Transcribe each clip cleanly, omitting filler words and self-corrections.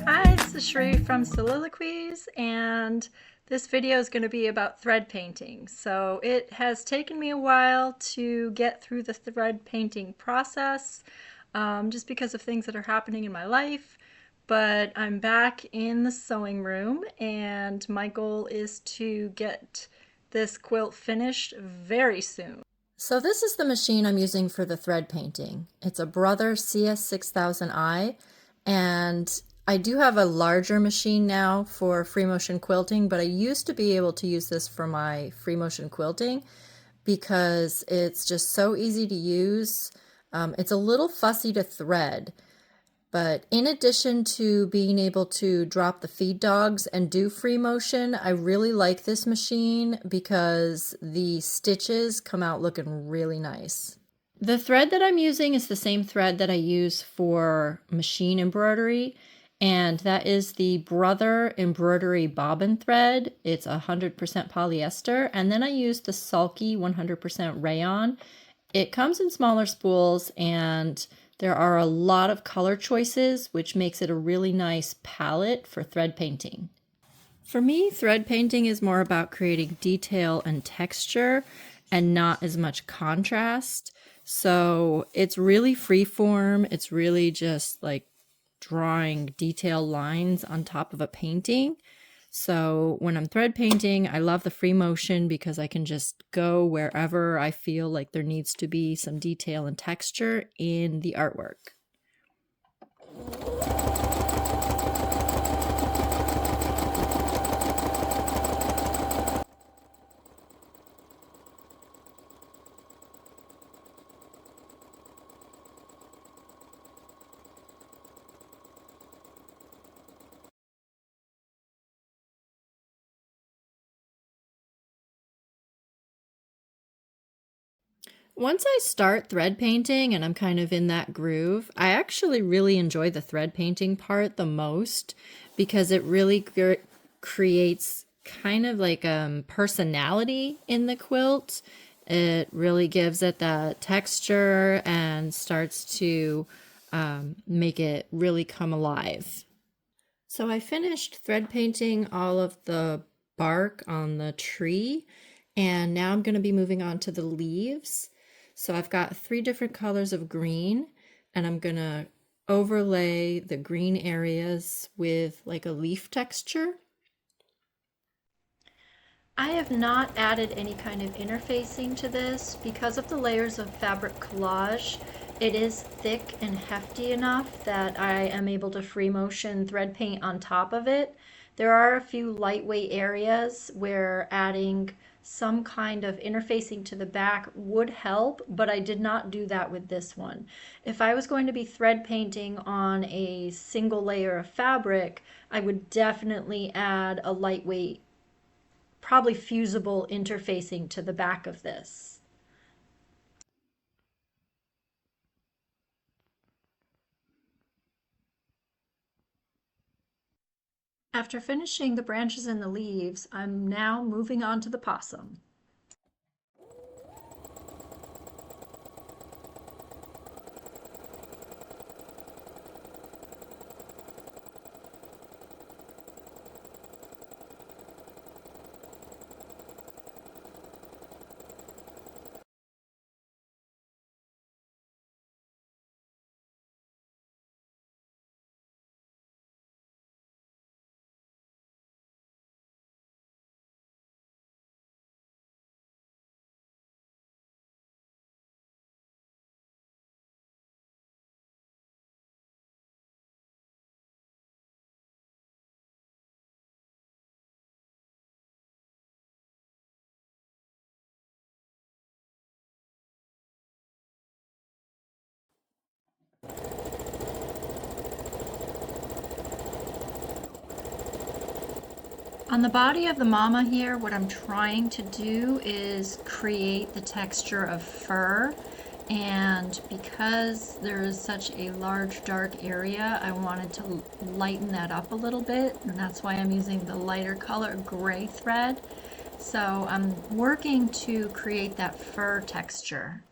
Hi, this is Sheree from Soliloquies, and this video is going to be about thread painting. So it has taken me a while to get through the thread painting process, just because of things that are happening in my life. But I'm back in the sewing room, and my goal is to get this quilt finished very soon. So this is the machine I'm using for the thread painting. It's a Brother CS6000i, and I do have a larger machine now for free motion quilting, but I used to be able to use this for my free motion quilting because it's just so easy to use. It's a little fussy to thread, but in addition to being able to drop the feed dogs and do free motion, I really like this machine because the stitches come out looking really nice. The thread that I'm using is the same thread that I use for machine embroidery, and that is the Brother embroidery bobbin thread. It's 100% polyester, and then I use the Sulky 100% rayon. It comes in smaller spools, and there are a lot of color choices, which makes it a really nice palette for thread painting. For me, thread painting is more about creating detail and texture and not as much contrast. So it's really free form. It's really just like drawing detail lines on top of a painting. So when I'm thread painting, I love the free motion because I can just go wherever I feel like there needs to be some detail and texture in the artwork. Once I start thread painting and I'm kind of in that groove, I actually really enjoy the thread painting part the most because it really creates kind of like personality in the quilt. It really gives it that texture and starts to make it really come alive. So I finished thread painting all of the bark on the tree, and now I'm going to be moving on to the leaves. So I've got 3 different colors of green, and I'm going to overlay the green areas with like a leaf texture. I have not added any kind of interfacing to this because of the layers of fabric collage. It is thick and hefty enough that I am able to free motion thread paint on top of it. There are a few lightweight areas where adding some kind of interfacing to the back would help, but I did not do that with this one. If I was going to be thread painting on a single layer of fabric, I would definitely add a lightweight, probably fusible interfacing to the back of this. After finishing the branches and the leaves, I'm now moving on to the possum. On the body of the mama here, what I'm trying to do is create the texture of fur. And because there is such a large dark area, I wanted to lighten that up a little bit. And that's why I'm using the lighter color gray thread. So I'm working to create that fur texture.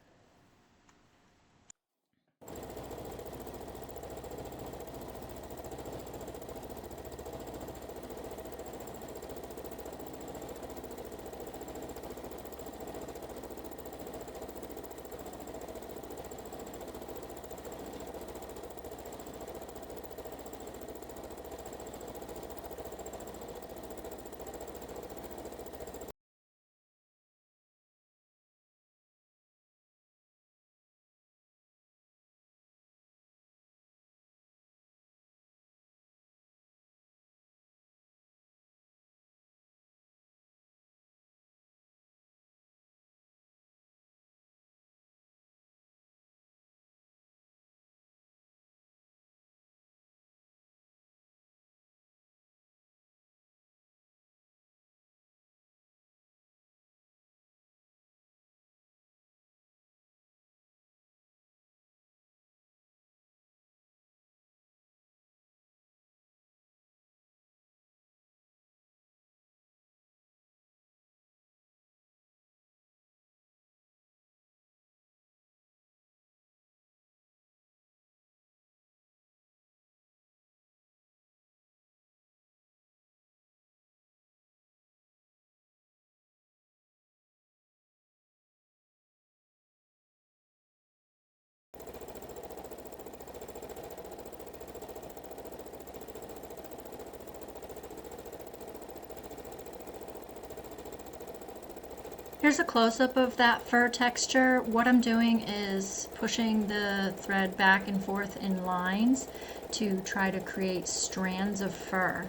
Here's a close-up of that fur texture. What I'm doing is pushing the thread back and forth in lines to try to create strands of fur.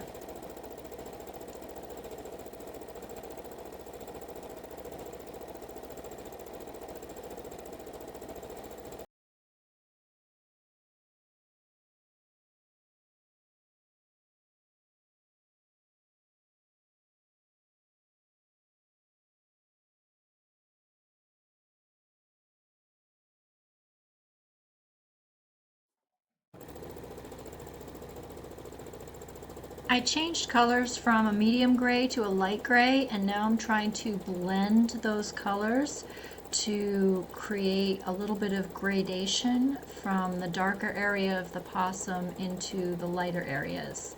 I changed colors from a medium gray to a light gray, and now I'm trying to blend those colors to create a little bit of gradation from the darker area of the possum into the lighter areas.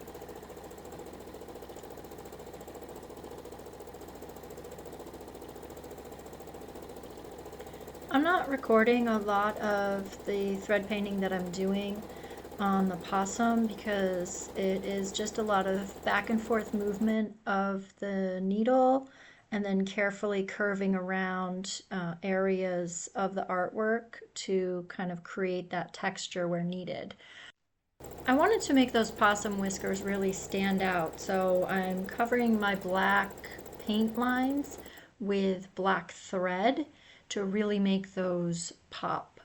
I'm not recording a lot of the thread painting that I'm doing on the possum because it is just a lot of back and forth movement of the needle and then carefully curving around areas of the artwork to kind of create that texture where needed. I wanted to make those possum whiskers really stand out, so I'm covering my black paint lines with black thread to really make those pop.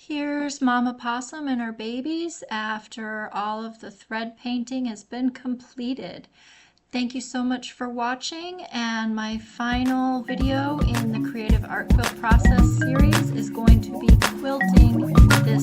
Here's Mama Possum and her babies after all of the thread painting has been completed. Thank you so much for watching, and my final video in the Creative Art Quilt Process series is going to be quilting this